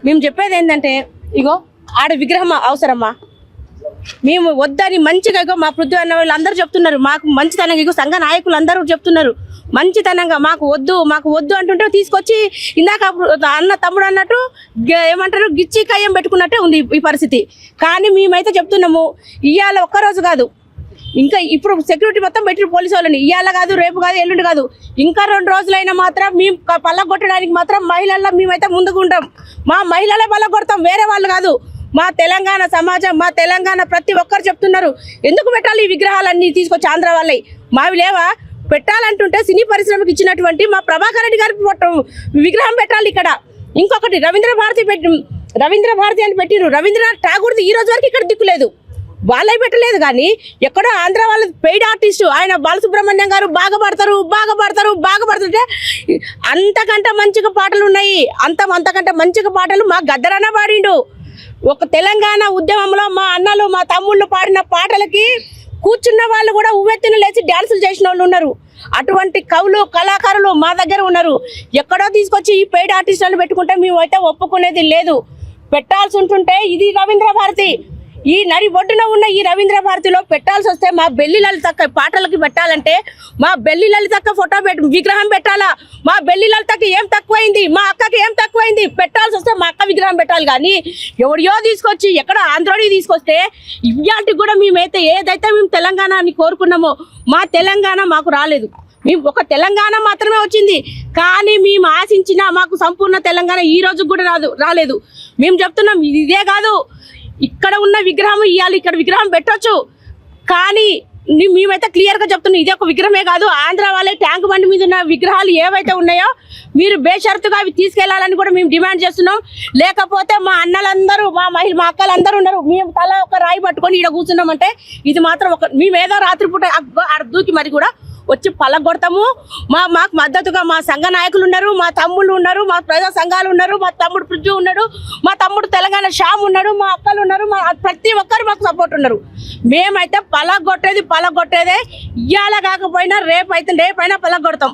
మేము చెప్పేది ఏంటంటే ఇగో ఆడ విగ్రహం అవసరమా? మేము వద్దని మంచిగా ఇగో మా పృథ్వీ అన్న వాళ్ళు అందరూ చెప్తున్నారు, మాకు మంచితనంగా ఇగో సంఘ నాయకులు అందరూ చెప్తున్నారు మంచితనంగా మాకు వద్దు అంటుంటే తీసుకొచ్చి ఇందాక అన్న తమ్ముడు అన్నట్టు ఏమంటారు గిచ్చి కయ్యం పెట్టుకున్నట్టే ఉంది ఈ పరిస్థితి. కానీ మేమైతే చెప్తున్నాము ఇవాళ ఒక్కరోజు కాదు, ఇంకా ఇప్పుడు సెక్యూరిటీ మొత్తం పెట్టిన పోలీసు వాళ్ళని ఇవాళ కాదు, రేపు కాదు, ఎల్లుండి కాదు, ఇంకా 2 రోజులైనా మాత్రం మేము పల్లగొట్టడానికి మాత్రం మహిళల్లో మేమైతే ముందుకు ఉంటాం. మా మహిళలే పల్లగొడతాం, వేరే వాళ్ళు కాదు. మా తెలంగాణ సమాజం, మా తెలంగాణ ప్రతి ఒక్కరు చెప్తున్నారు ఎందుకు పెట్టాలి ఈ విగ్రహాలన్నీ తీసుకొచ్చి ఆంధ్ర వాళ్ళవి మావి లేవా? పెట్టాలంటుంటే సినీ పరిశ్రమకు ఇచ్చినటువంటి మా ప్రభాకర్ రెడ్డి గారి విగ్రహం పెట్టాలి ఇక్కడ. ఇంకొకటి రవీంద్ర భారతి అని పెట్టిరు, రవీంద్రనాథ్ ఠాగూర్ది ఈ రోజు వరకు ఇక్కడ దిక్కులేదు, వాళ్ళే పెట్టలేదు. కానీ ఎక్కడో ఆంధ్ర వాళ్ళ పెయిడ్ ఆర్టిస్టు ఆయన బాలసుబ్రహ్మణ్యం గారు బాగా పాడుతుంటే అంతకంటే మంచిగా పాటలు ఉన్నాయి, అంతకంటే మంచిగా పాటలు మా గద్దరన్న పాడిండు. ఒక తెలంగాణ ఉద్యమంలో మా అన్నలు మా తమ్ముళ్ళు పాడిన పాటలకి కూర్చున్న వాళ్ళు కూడా ఉవ్వెత్తున లేచి డ్యాన్సులు చేసిన వాళ్ళు ఉన్నారు. అటువంటి కవులు కళాకారులు మా దగ్గర ఉన్నారు. ఎక్కడో తీసుకొచ్చి ఈ పెయిడ్ ఆర్టిస్టులను పెట్టుకుంటే మేమైతే ఒప్పుకునేది లేదు. పెట్టాల్సి ఉంటుంటే ఇది రవీంద్ర భారతి, ఈ నడి ఒడ్డున ఉన్న ఈ రవీంద్ర భారతిలో పెట్టాల్సి వస్తే మా బెల్లి లలితక్క పాటలకి పెట్టాలంటే మా బెల్లి లలితక్క ఫోటో విగ్రహం పెట్టాలా? మా బెల్లి లలితకి ఏం తక్కువైంది, మా అక్కకి ఏం తక్కువైంది? పెట్టాల్సి వస్తే మా అక్క విగ్రహం పెట్టాలి. కానీ ఎవడియో తీసుకొచ్చి ఎక్కడ ఆంధ్రోడి తీసుకొస్తే ఇవాటికి కూడా మేమైతే ఏదైతే మేము తెలంగాణ అని కోరుకున్నామో మా తెలంగాణ మాకు రాలేదు. మేము ఒక తెలంగాణ మాత్రమే వచ్చింది, కానీ మేము ఆశించిన మాకు సంపూర్ణ తెలంగాణ ఈ రోజు కూడా రాలేదు. మేము చెప్తున్నాం ఇదే కాదు, ఇక్కడ ఉన్న విగ్రహం ఇవ్వాలి, ఇక్కడ విగ్రహం పెట్టొచ్చు. కానీ మేమైతే క్లియర్గా చెప్తున్నాం ఇది ఒక విగ్రహమే కాదు, ఆంధ్ర వాళ్ళే ట్యాంక్ బండి మీద ఉన్న విగ్రహాలు ఏవైతే ఉన్నాయో మీరు బేషరతుగా అవి తీసుకెళ్లాలని కూడా మేము డిమాండ్ చేస్తున్నాం. లేకపోతే మా అన్నలందరూ మా అక్కలందరూ ఉన్నారు, మేము తల ఒక రాయి పట్టుకొని ఇక్కడ కూర్చున్నామంటే ఇది మాత్రం మేమేదో రాత్రిపూట దూకి మరి కూడా వచ్చి పలగొడతాము. మాకు మద్దతుగా మా సంఘ నాయకులు ఉన్నారు, మా తమ్ముళ్ళు ఉన్నారు, మా ప్రజా సంఘాలు ఉన్నారు, మా తమ్ముడు పృథ్వీ ఉన్నాడు, మా తమ్ముడు తెలంగాణ శ్యామ్ ఉన్నాడు, మా అక్కలు ఉన్నారు, మా ప్రతి ఒక్కరు మాకు సపోర్ట్ ఉన్నారు. మేమైతే పలగొట్టేదే ఇవాళ కాకపోయినా రేపైనా పలగొడతాం.